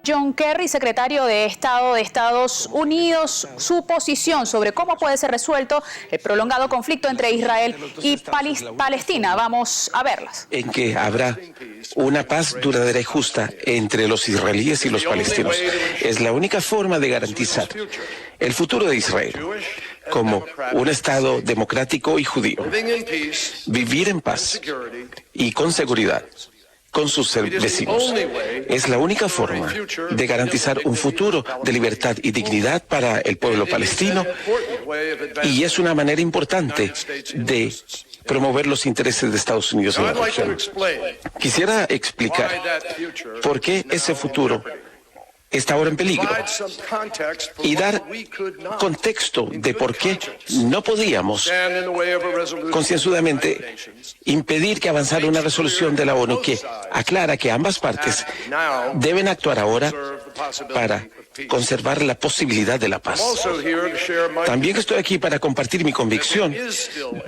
John Kerry, secretario de Estado de Estados Unidos, su posición sobre cómo puede ser resuelto el prolongado conflicto entre Israel y Palestina. Vamos a verlas. En que habrá una paz duradera y justa entre los israelíes y los palestinos. Es la única forma de garantizar el futuro de Israel como un Estado democrático y judío. Vivir en paz y con seguridad con sus vecinos. Es la única forma de garantizar un futuro de libertad y dignidad para el pueblo palestino, y es una manera importante de promover los intereses de Estados Unidos en la región. Quisiera explicar por qué ese futuro está ahora en peligro y dar contexto de por qué no podíamos concienzudamente impedir que avanzara una resolución de la ONU que aclara que ambas partes deben actuar ahora para conservar la posibilidad de la paz. También estoy aquí para compartir mi convicción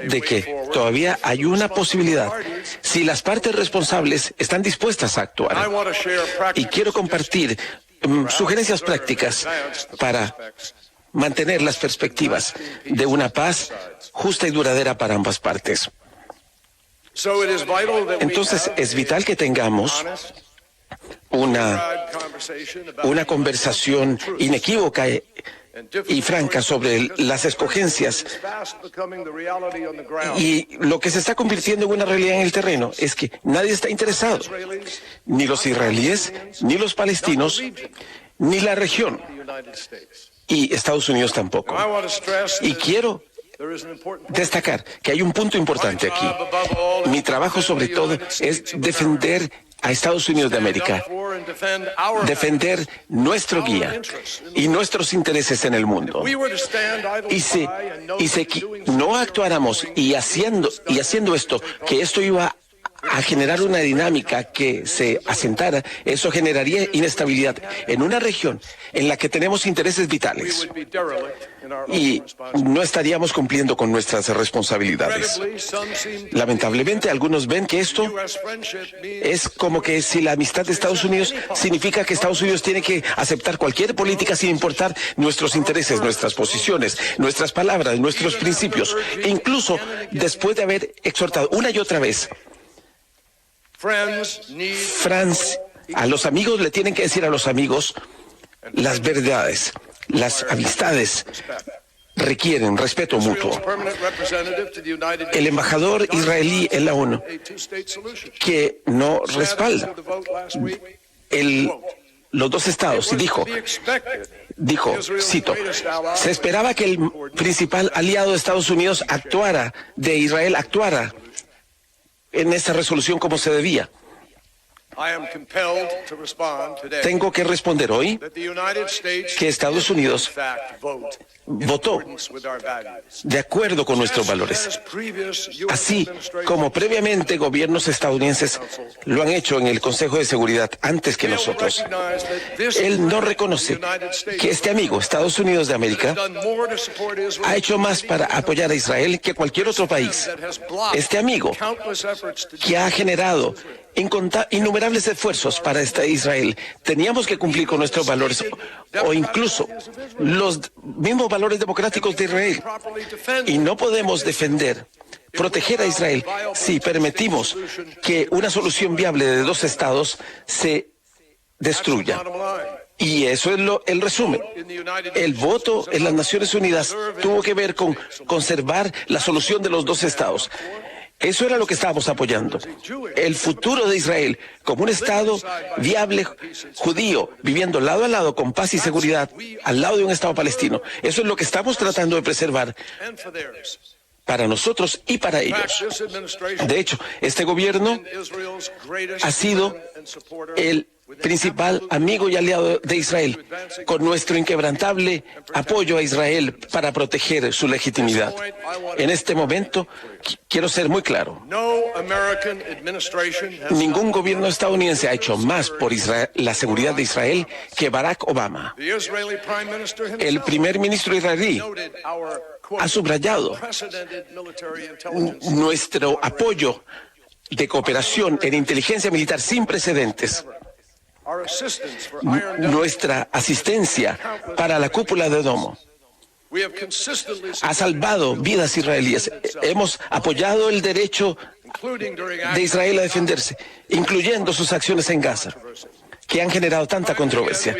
de que todavía hay una posibilidad si las partes responsables están dispuestas a actuar. Y quiero compartir sugerencias prácticas para mantener las perspectivas de una paz justa y duradera para ambas partes. Entonces, es vital que tengamos una conversación inequívoca y franca sobre las escogencias, y lo que se está convirtiendo en una realidad en el terreno es que nadie está interesado, ni los israelíes, ni los palestinos, ni la región, y Estados Unidos tampoco. Y quiero destacar que hay un punto importante aquí. Mi trabajo sobre todo es defender a Estados Unidos de América, defender nuestro guía y nuestros intereses en el mundo. Y si no actuáramos y haciendo esto, que esto iba a generar una dinámica que se asentara, eso generaría inestabilidad en una región en la que tenemos intereses vitales y no estaríamos cumpliendo con nuestras responsabilidades. Lamentablemente, algunos ven que esto es como que si la amistad de Estados Unidos significa que Estados Unidos tiene que aceptar cualquier política sin importar nuestros intereses, nuestras posiciones, nuestras palabras, nuestros principios, e incluso después de haber exhortado una y otra vez, a los amigos le tienen que decir a los amigos las verdades. Las amistades requieren respeto mutuo. El embajador israelí en la ONU, que no respalda los dos estados, y dijo, cito, se esperaba que el principal aliado de Estados Unidos de Israel actuara en esa resolución como se debía. Tengo que responder hoy que Estados Unidos votó de acuerdo con nuestros valores, así como previamente gobiernos estadounidenses lo han hecho en el Consejo de Seguridad antes que nosotros. Él no reconoce que este amigo, Estados Unidos de América, ha hecho más para apoyar a Israel que cualquier otro país. Este amigo que ha generado innumerables esfuerzos para Israel. Teníamos que cumplir con nuestros valores o incluso los mismos valores democráticos de Israel. Y no podemos proteger a Israel si permitimos que una solución viable de dos estados se destruya. Y eso es el resumen. El voto en las Naciones Unidas tuvo que ver con conservar la solución de los dos estados. Eso era lo que estábamos apoyando. El futuro de Israel como un Estado viable judío, viviendo lado a lado con paz y seguridad, al lado de un Estado palestino. Eso es lo que estamos tratando de preservar para nosotros y para ellos. De hecho, este gobierno ha sido el principal amigo y aliado de Israel, con nuestro inquebrantable apoyo a Israel para proteger su legitimidad. En este momento, quiero ser muy claro. Ningún gobierno estadounidense ha hecho más por la seguridad de Israel que Barack Obama. El primer ministro israelí ha subrayado nuestro apoyo de cooperación en inteligencia militar sin precedentes. Nuestra asistencia para la cúpula de domo ha salvado vidas israelíes. Hemos apoyado el derecho de Israel a defenderse, incluyendo sus acciones en Gaza, que han generado tanta controversia.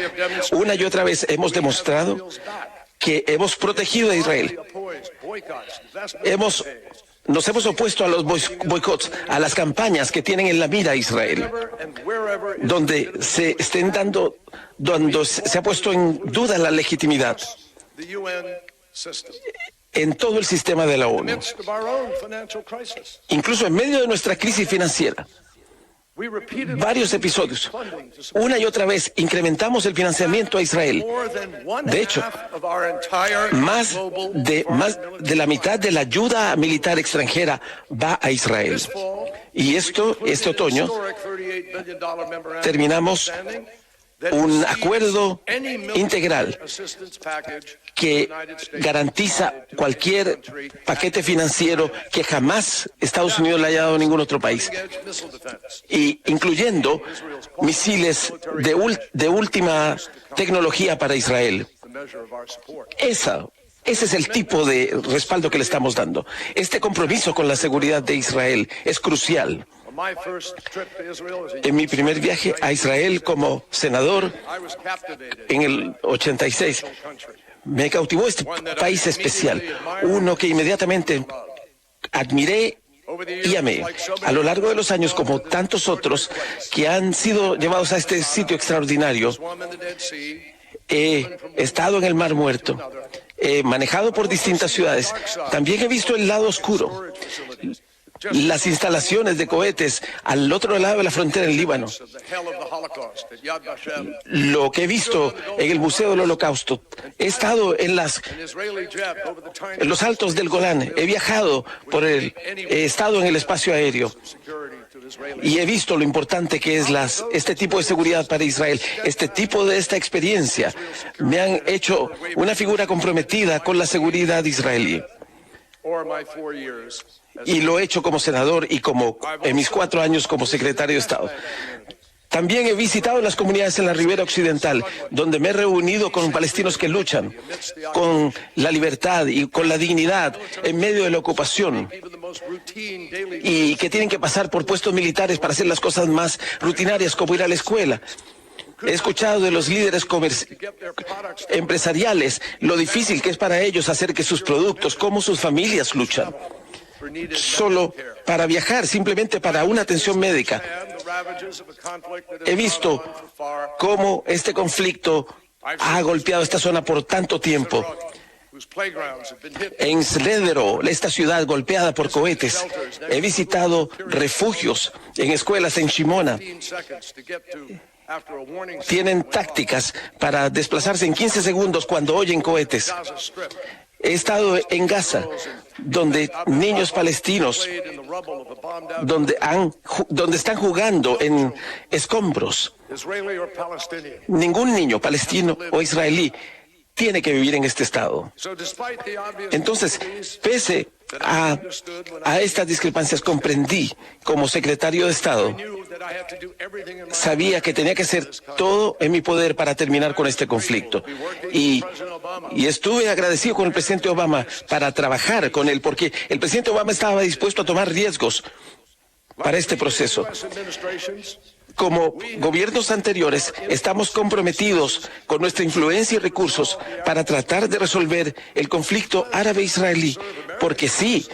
Una y otra vez hemos demostrado que hemos protegido a Israel. Nos hemos opuesto a los boicots, a las campañas que tienen en la mira a Israel, donde se ha puesto en duda la legitimidad en todo el sistema de la ONU. Incluso en medio de nuestra crisis financiera, varios episodios, una y otra vez incrementamos el financiamiento a Israel. De hecho, más de la mitad de la ayuda militar extranjera va a Israel. Y este otoño terminamos un acuerdo integral que garantiza cualquier paquete financiero que jamás Estados Unidos le haya dado a ningún otro país, y incluyendo misiles de última tecnología para Israel. Ese es el tipo de respaldo que le estamos dando. Este compromiso con la seguridad de Israel es crucial. En mi primer viaje a Israel como senador en el 86, me cautivó este país especial, uno que inmediatamente admiré y amé. A lo largo de los años, como tantos otros que han sido llevados a este sitio extraordinario, he estado en el Mar Muerto, he manejado por distintas ciudades. También he visto el lado oscuro, las instalaciones de cohetes al otro lado de la frontera en Líbano. Lo que he visto en el Museo del Holocausto. He estado en los altos del Golán. He viajado he estado en el espacio aéreo. Y he visto lo importante que es este tipo de seguridad para Israel. Esta experiencia me han hecho una figura comprometida con la seguridad israelí. Y lo he hecho como senador y en mis 4 años como secretario de Estado. También he visitado las comunidades en la Ribera Occidental, donde me he reunido con palestinos que luchan con la libertad y con la dignidad en medio de la ocupación, y que tienen que pasar por puestos militares para hacer las cosas más rutinarias, como ir a la escuela. He escuchado de los líderes empresariales lo difícil que es para ellos hacer que sus productos, cómo sus familias luchan solo para viajar, simplemente para una atención médica. He visto cómo este conflicto ha golpeado esta zona por tanto tiempo. En Sledero, esta ciudad golpeada por cohetes, he visitado refugios en escuelas en Shimona. Tienen tácticas para desplazarse en 15 segundos cuando oyen cohetes. He estado en Gaza, donde niños palestinos, donde están jugando en escombros. Ningún niño palestino o israelí tiene que vivir en este estado. Entonces, pese a estas discrepancias, comprendí como secretario de Estado, sabía que tenía que hacer todo en mi poder para terminar con este conflicto. Y estuve agradecido con el presidente Obama para trabajar con él, porque el presidente Obama estaba dispuesto a tomar riesgos para este proceso. Como gobiernos anteriores, estamos comprometidos con nuestra influencia y recursos para tratar de resolver el conflicto árabe-israelí, porque sí,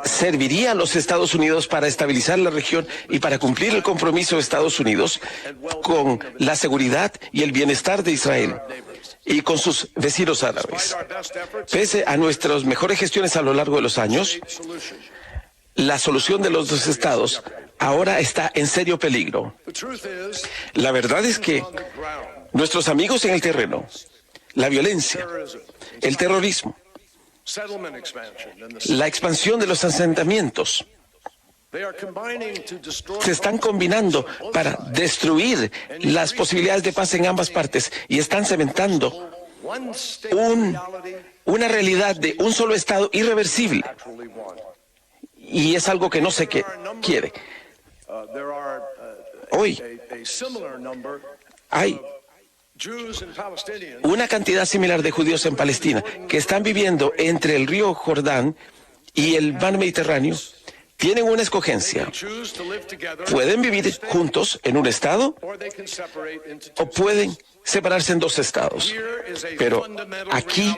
serviría a los Estados Unidos para estabilizar la región y para cumplir el compromiso de Estados Unidos con la seguridad y el bienestar de Israel y con sus vecinos árabes. Pese a nuestras mejores gestiones a lo largo de los años, la solución de los 2 estados ahora está en serio peligro. La verdad es que nuestros amigos en el terreno, la violencia, el terrorismo, la expansión de los asentamientos, se están combinando para destruir las posibilidades de paz en ambas partes y están cementando una realidad de un solo estado irreversible. Y es algo que no se quiere. Hoy Hay una cantidad similar de judíos en Palestina que están viviendo entre el río Jordán y el mar Mediterráneo. Tienen una escogencia. Pueden vivir juntos en un estado o pueden separarse en dos estados. Pero aquí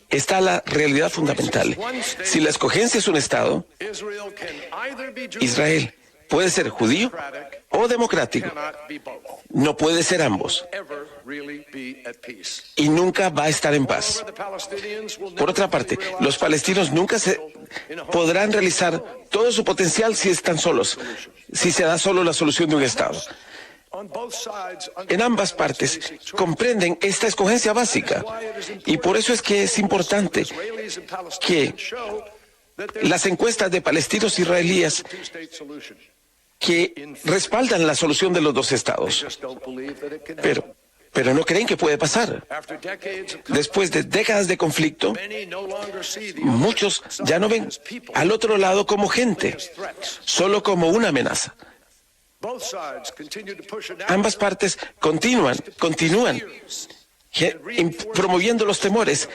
está la realidad fundamental. Si la escogencia es un estado, Israel puede ser judío o democrático. No puede ser ambos. Y nunca va a estar en paz. Por otra parte, los palestinos nunca se podrán realizar todo su potencial si están solos, si se da solo la solución de un Estado. En ambas partes comprenden esta escogencia básica y por eso es que es importante que las encuestas de palestinos israelíes que respaldan la solución de los dos estados. Pero no creen que puede pasar. Después de décadas de conflicto, muchos ya no ven al otro lado como gente, solo como una amenaza. Ambas partes continúan promoviendo los temores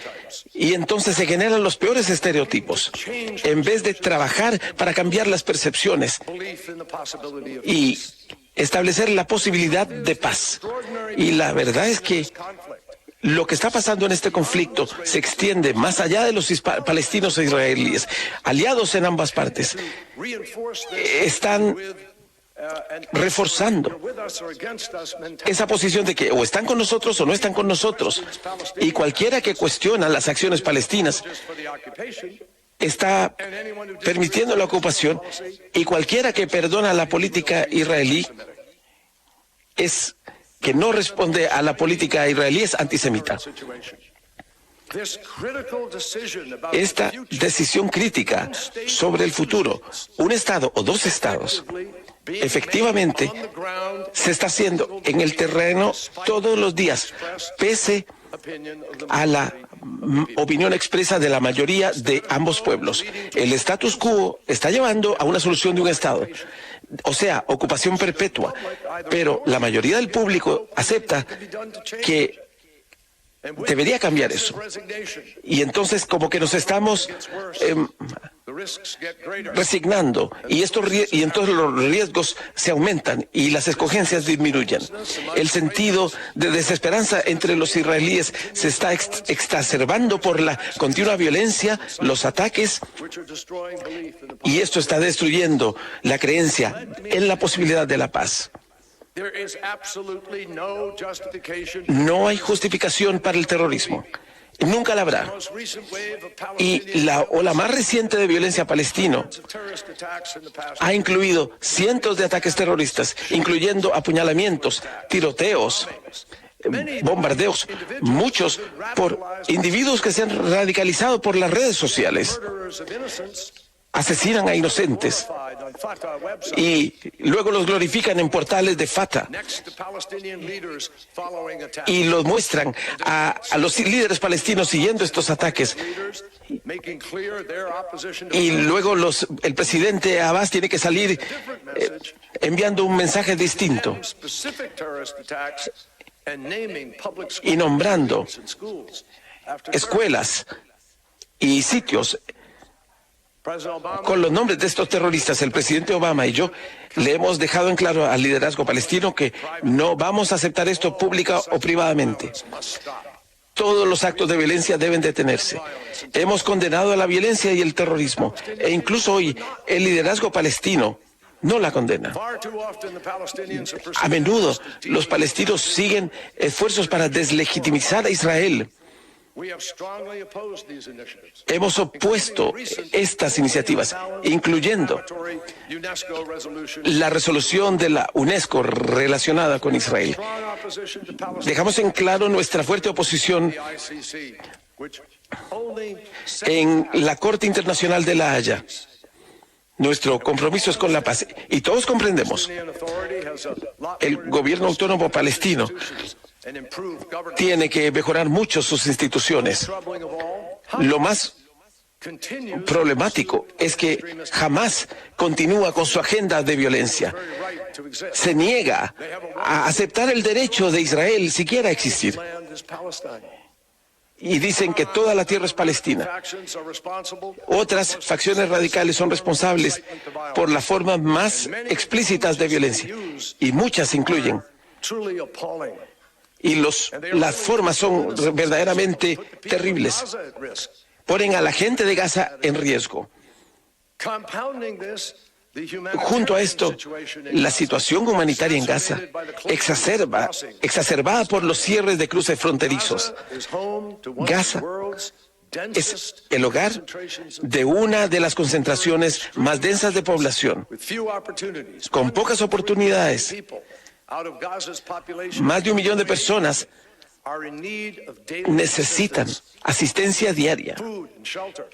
y entonces se generan los peores estereotipos en vez de trabajar para cambiar las percepciones y establecer la posibilidad de paz. Y la verdad es que lo que está pasando en este conflicto se extiende más allá de los palestinos e israelíes. Aliados en ambas partes están reforzando esa posición de que o están con nosotros o no están con nosotros. Y cualquiera que cuestiona las acciones palestinas está permitiendo la ocupación, y cualquiera que perdona la política israelí es que no responde a la política israelí, es antisemita. Esta decisión crítica sobre el futuro, un Estado o dos Estados, efectivamente se está haciendo en el terreno todos los días, pese a la opinión expresa de la mayoría de ambos pueblos. El status quo está llevando a una solución de un Estado, o sea, ocupación perpetua, pero la mayoría del público acepta que debería cambiar eso. Y entonces como que nos estamos resignando y entonces los riesgos se aumentan y las escogencias disminuyen. El sentido de desesperanza entre los israelíes se está exacerbando por la continua violencia, los ataques, y esto está destruyendo la creencia en la posibilidad de la paz. No hay justificación para el terrorismo. Nunca la habrá. Y la ola más reciente de violencia palestina ha incluido cientos de ataques terroristas, incluyendo apuñalamientos, tiroteos, bombardeos, muchos por individuos que se han radicalizado por las redes sociales. Asesinan a inocentes y luego los glorifican en portales de Fatah y los muestran a los líderes palestinos siguiendo estos ataques. Y luego el presidente Abbas tiene que salir enviando un mensaje distinto y nombrando escuelas y sitios con los nombres de estos terroristas. El presidente Obama y yo le hemos dejado en claro al liderazgo palestino que no vamos a aceptar esto pública o privadamente. Todos los actos de violencia deben detenerse. Hemos condenado a la violencia y el terrorismo, e incluso hoy el liderazgo palestino no la condena. A menudo los palestinos siguen esfuerzos para deslegitimizar a Israel. Hemos opuesto estas iniciativas, incluyendo la resolución de la UNESCO relacionada con Israel. Dejamos en claro nuestra fuerte oposición en la Corte Internacional de La Haya. Nuestro compromiso es con la paz y todos comprendemos. El gobierno autónomo palestino tiene que mejorar mucho sus instituciones. Lo más problemático es que Hamás continúa con su agenda de violencia. se niega a aceptar el derecho de Israel siquiera a existir. Y dicen que toda la tierra es palestina. Otras facciones radicales son responsables por las formas más explícitas de violencia, y muchas incluyen. Y las formas son verdaderamente terribles. Ponen a la gente de Gaza en riesgo. Junto a esto, la situación humanitaria en Gaza, exacerbada por los cierres de cruces fronterizos. Gaza es el hogar de una de las concentraciones más densas de población, con pocas oportunidades. Más de 1 millón de personas necesitan asistencia diaria,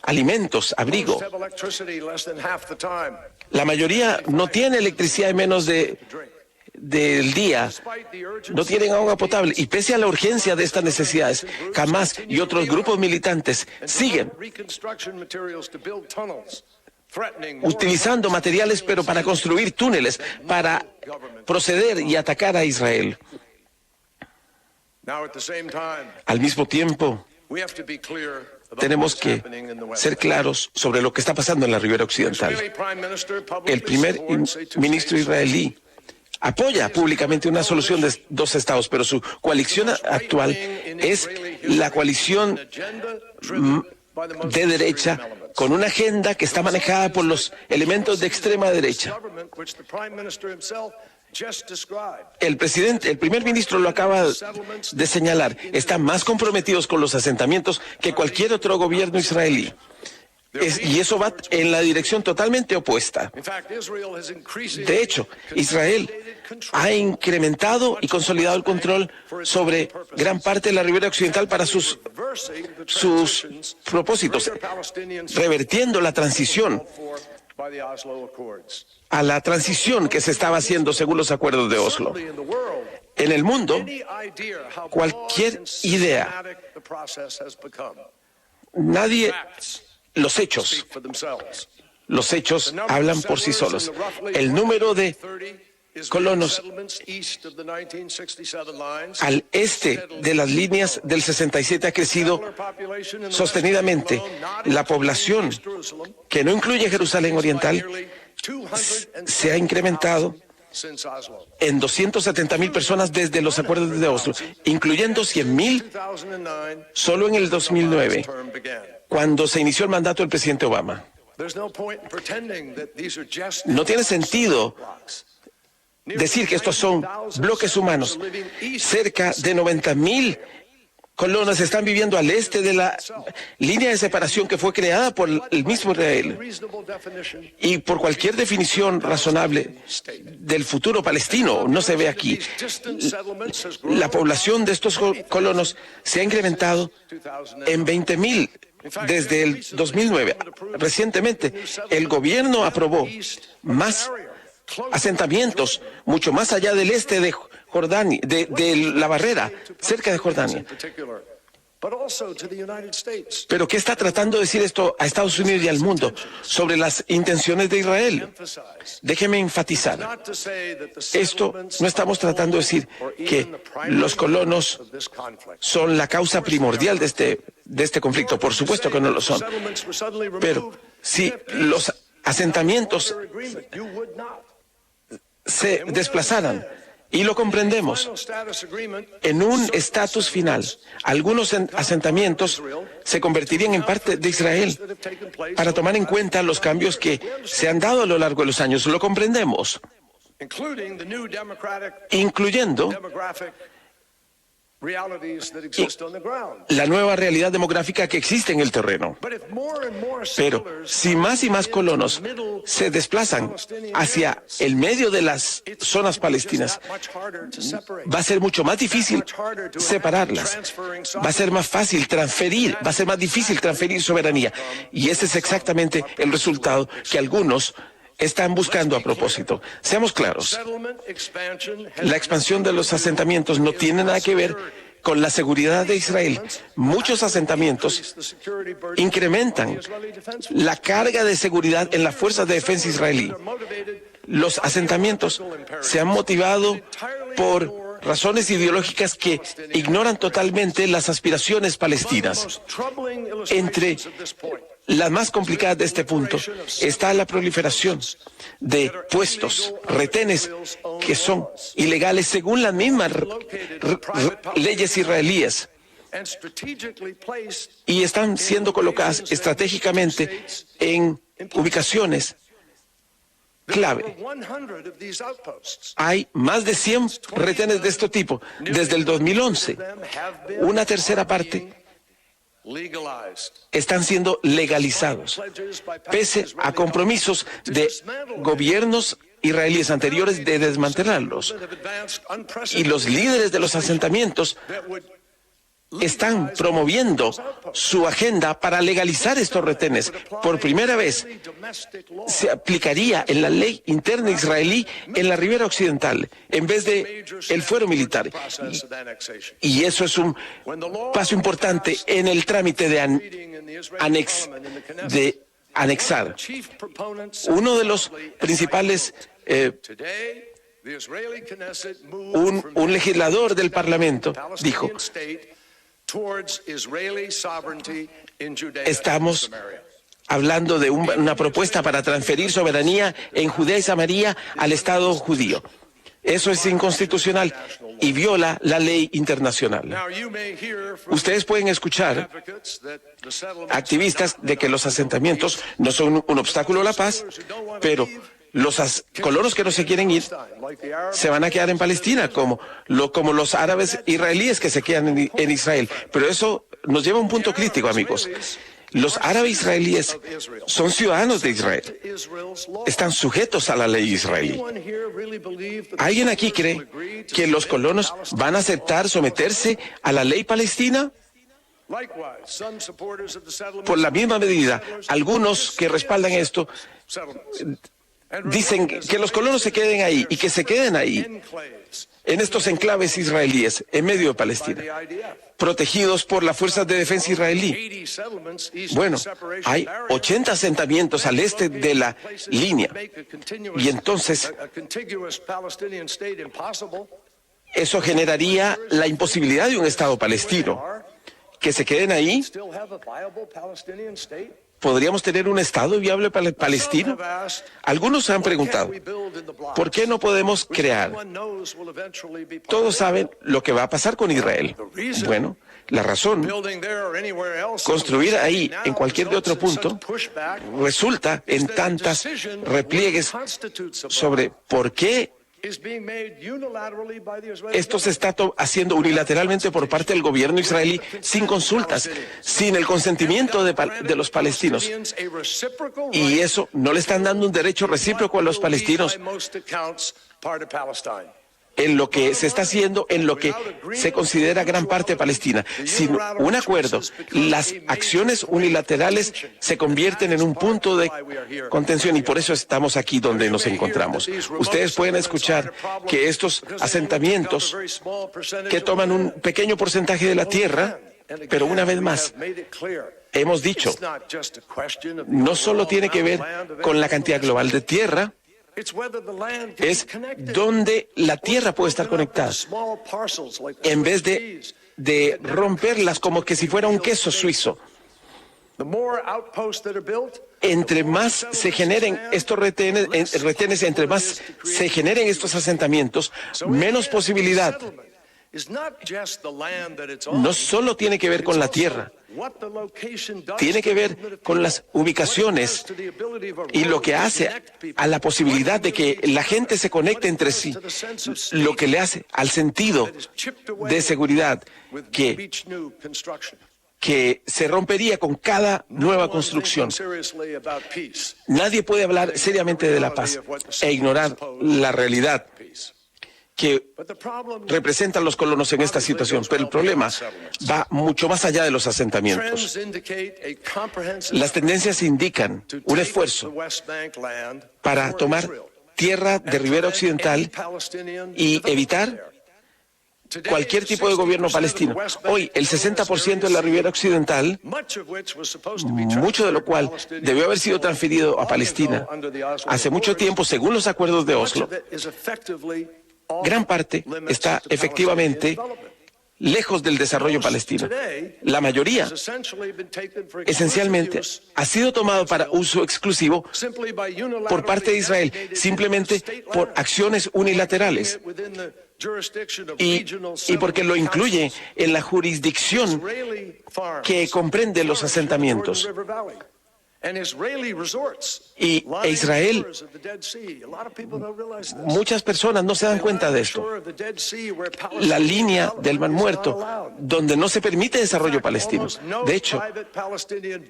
alimentos, abrigo. La mayoría no tiene electricidad en menos del día, no tienen agua potable, y pese a la urgencia de estas necesidades, Hamas y otros grupos militantes siguen utilizando materiales, pero para construir túneles, para proceder y atacar a Israel. Al mismo tiempo, tenemos que ser claros sobre lo que está pasando en la ribera occidental. El primer ministro israelí apoya públicamente una solución de 2 estados, pero su coalición actual es la coalición de derecha, con una agenda que está manejada por los elementos de extrema derecha. El primer ministro lo acaba de señalar, están más comprometidos con los asentamientos que cualquier otro gobierno israelí. Y eso va en la dirección totalmente opuesta. De hecho, Israel ha incrementado y consolidado el control sobre gran parte de la ribera occidental para sus propósitos, revertiendo la transición a la transición que se estaba haciendo según los acuerdos de Oslo. En el mundo, cualquier idea, los hechos hablan por sí solos. El número de colonos al este de las líneas del 67 ha crecido sostenidamente. La población, que no incluye Jerusalén Oriental, se ha incrementado en 270.000 personas desde los acuerdos de Oslo, incluyendo 100.000 solo en el 2009, cuando se inició el mandato del presidente Obama. No tiene sentido decir que estos son bloques humanos. Cerca de 90.000 colonos están viviendo al este de la línea de separación que fue creada por el mismo Israel. Y por cualquier definición razonable del futuro palestino, no se ve aquí. La población de estos colonos se ha incrementado en 20.000 desde el 2009. Recientemente, el gobierno aprobó más asentamientos mucho más allá del este de Jordania, de la barrera, cerca de Jordania. Pero ¿qué está tratando de decir esto a Estados Unidos y al mundo sobre las intenciones de Israel? Déjeme enfatizar. Esto no estamos tratando de decir que los colonos son la causa primordial de este conflicto. Por supuesto que no lo son. Pero si los asentamientos se desplazaran, y lo comprendemos, en un estatus final, algunos asentamientos se convertirían en parte de Israel para tomar en cuenta los cambios que se han dado a lo largo de los años. Lo comprendemos, incluyendo la nueva realidad demográfica que existe en el terreno. Pero si más y más colonos se desplazan hacia el medio de las zonas palestinas, va a ser mucho más difícil separarlas. Va a ser más fácil transferir, va a ser más difícil transferir soberanía. Y ese es exactamente el resultado que algunos están buscando a propósito. Seamos claros, la expansión de los asentamientos no tiene nada que ver con la seguridad de Israel. Muchos asentamientos incrementan la carga de seguridad en las fuerzas de defensa israelí. Los asentamientos se han motivado por razones ideológicas que ignoran totalmente las aspiraciones palestinas. Entre las más complicadas de este punto está la proliferación de puestos, retenes que son ilegales según las mismas leyes israelíes y están siendo colocadas estratégicamente en ubicaciones clave. Hay más de 100 retenes de este tipo desde el 2011. Una tercera parte están siendo legalizados, pese a compromisos de gobiernos israelíes anteriores de desmantelarlos. Y los líderes de los asentamientos están promoviendo su agenda para legalizar estos retenes. Por primera vez se aplicaría en la ley interna israelí en la ribera occidental, en vez de el fuero militar. Y eso es un paso importante en el trámite de anexar. Uno de los principales un legislador del Parlamento dijo: estamos hablando de una propuesta para transferir soberanía en Judea y Samaria al Estado judío. Eso es inconstitucional y viola la ley internacional. Ustedes pueden escuchar activistas de que los asentamientos no son un obstáculo a la paz, pero los colonos que no se quieren ir se van a quedar en Palestina, como los árabes israelíes que se quedan en Israel. Pero eso nos lleva a un punto crítico, amigos. Los árabes israelíes son ciudadanos de Israel. Están sujetos a la ley israelí. ¿Alguien aquí cree que los colonos van a aceptar someterse a la ley palestina? Por la misma medida, algunos que respaldan esto dicen que los colonos se queden ahí y que se queden ahí, en estos enclaves israelíes, en medio de Palestina, protegidos por las fuerzas de defensa israelí. Bueno, hay 80 asentamientos al este de la línea, y entonces eso generaría la imposibilidad de un Estado palestino. Que se queden ahí. ¿Podríamos tener un Estado viable palestino? Algunos han preguntado, ¿por qué no podemos crear? Todos saben lo que va a pasar con Israel. Bueno, la razón, construir ahí, en cualquier de otro punto, resulta en tantas repliegues sobre por qué esto se está haciendo unilateralmente por parte del gobierno israelí, sin consultas, sin el consentimiento de los palestinos. Y eso no le están dando un derecho recíproco a los palestinos en lo que se está haciendo, en lo que se considera gran parte de Palestina. Sin un acuerdo, las acciones unilaterales se convierten en un punto de contención, y por eso estamos aquí donde nos encontramos. Ustedes pueden escuchar que estos asentamientos que toman un pequeño porcentaje de la tierra, pero una vez más, hemos dicho, no solo tiene que ver con la cantidad global de tierra, es donde la tierra puede estar conectada, en vez de romperlas como que si fuera un queso suizo. Entre más se generen estos retenes, entre más se generen estos asentamientos, menos posibilidad. No solo tiene que ver con la tierra, tiene que ver con las ubicaciones y lo que hace a la posibilidad de que la gente se conecte entre sí, lo que le hace al sentido de seguridad que se rompería con cada nueva construcción. Nadie puede hablar seriamente de la paz e ignorar la realidad que representan los colonos en esta situación, pero el problema va mucho más allá de los asentamientos. Las tendencias indican un esfuerzo para tomar tierra de ribera occidental y evitar cualquier tipo de gobierno palestino. Hoy, el 60% de la ribera occidental, mucho de lo cual debió haber sido transferido a Palestina hace mucho tiempo, según los acuerdos de Oslo, gran parte está efectivamente lejos del desarrollo palestino. La mayoría, esencialmente, ha sido tomado para uso exclusivo por parte de Israel, simplemente por acciones unilaterales. Y porque lo incluye en la jurisdicción que comprende los asentamientos. Y Israel, muchas personas no se dan cuenta de esto. La línea del Mar Muerto, donde no se permite desarrollo palestino. De hecho,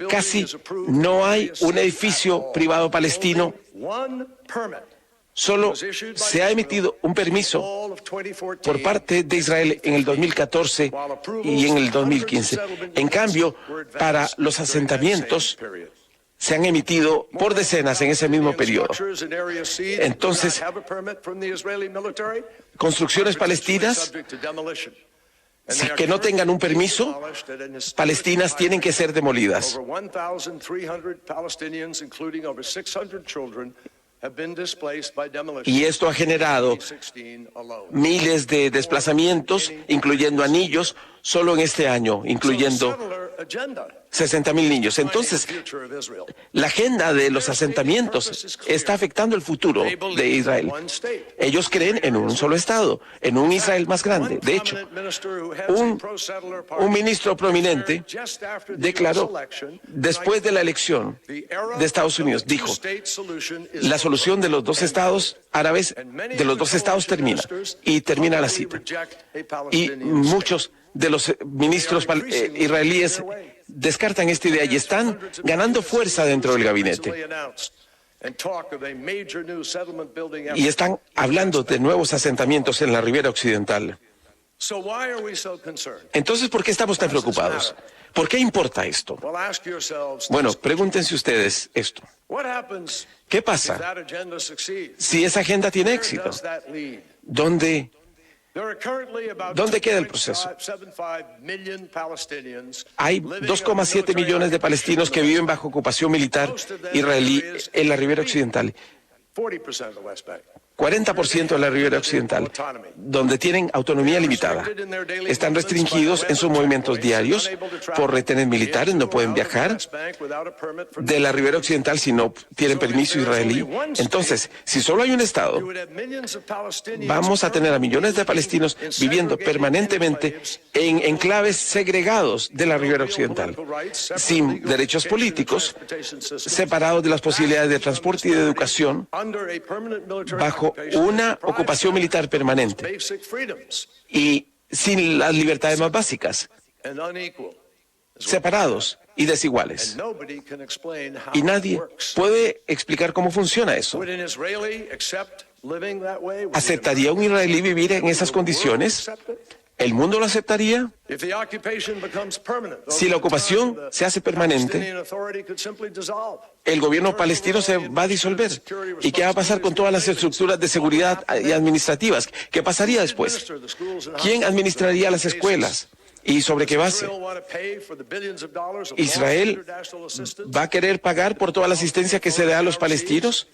casi no hay un edificio privado palestino. Solo se ha emitido un permiso por parte de Israel en el 2014 y en el 2015. En cambio, para los asentamientos se han emitido por decenas en ese mismo periodo. Entonces, construcciones palestinas que no tengan un permiso, palestinas tienen que ser demolidas. Y esto ha generado miles de desplazamientos, incluyendo a niños, solo en este año, incluyendo 60.000 niños. Entonces, la agenda de los asentamientos está afectando el futuro de Israel. Ellos creen en un solo Estado, en un Israel más grande. De hecho, un ministro prominente declaró, después de la elección de Estados Unidos, dijo, la solución de los dos estados árabes, de los dos estados termina. Y termina la cita. Y muchos de los ministros israelíes descartan esta idea y están ganando fuerza dentro del gabinete. Y están hablando de nuevos asentamientos en la ribera occidental. Entonces, ¿por qué estamos tan preocupados? ¿Por qué importa esto? Bueno, pregúntense ustedes esto. ¿Qué pasa si esa agenda tiene éxito? ¿Dónde queda el proceso? Hay 2,7 millones de palestinos que viven bajo ocupación militar israelí en la ribera occidental. 40% de la ribera occidental, donde tienen autonomía limitada. Están restringidos en sus movimientos diarios por retenes militares, no pueden viajar de la ribera occidental si no tienen permiso israelí. Entonces, si solo hay un Estado, vamos a tener a millones de palestinos viviendo permanentemente en enclaves segregados de la ribera occidental, sin derechos políticos, separados de las posibilidades de transporte y de educación, bajo una ocupación militar permanente y sin las libertades más básicas, separados y desiguales. Y nadie puede explicar cómo funciona eso. ¿Aceptaría un israelí vivir en esas condiciones? ¿El mundo lo aceptaría? Si la ocupación se hace permanente, el gobierno palestino se va a disolver. ¿Y qué va a pasar con todas las estructuras de seguridad y administrativas? ¿Qué pasaría después? ¿Quién administraría las escuelas? ¿Y sobre qué base? ¿Israel va a querer pagar por toda la asistencia que se da a los palestinos?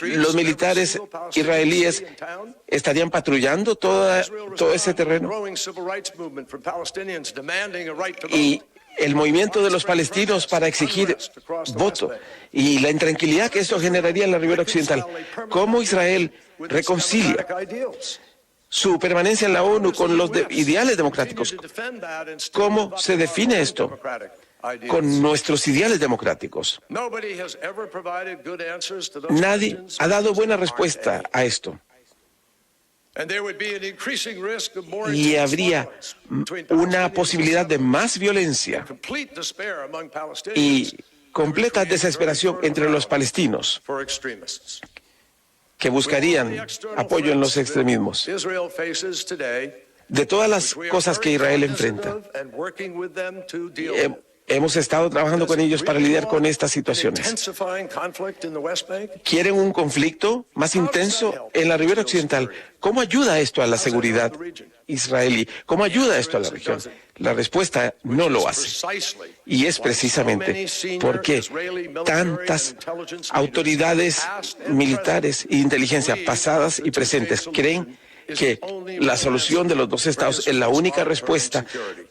Los militares israelíes estarían patrullando todo ese terreno. Y el movimiento de los palestinos para exigir voto y la intranquilidad que esto generaría en la ribera occidental. ¿Cómo Israel reconcilia su permanencia en la ONU con los ideales democráticos? ¿Cómo se define esto con nuestros ideales democráticos? Nadie ha dado buena respuesta a esto. Y habría una posibilidad de más violencia y completa desesperación entre los palestinos que buscarían apoyo en los extremismos. De todas las cosas que Israel enfrenta, Hemos estado trabajando con ellos para lidiar con estas situaciones. ¿Quieren un conflicto más intenso en la ribera occidental? ¿Cómo ayuda esto a la seguridad israelí? ¿Cómo ayuda esto a la región? La respuesta no lo hace. Y es precisamente porque tantas autoridades militares e inteligencia pasadas y presentes creen que la solución de los dos estados es la única respuesta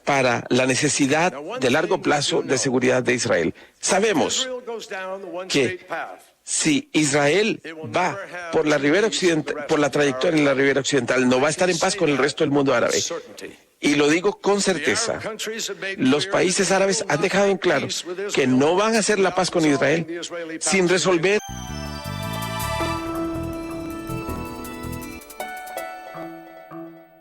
para la necesidad de largo plazo de seguridad de Israel. Sabemos que si Israel va por la ribera occidental, por la trayectoria en la ribera occidental, no va a estar en paz con el resto del mundo árabe. Y lo digo con certeza. Los países árabes han dejado en claro que no van a hacer la paz con Israel sin resolver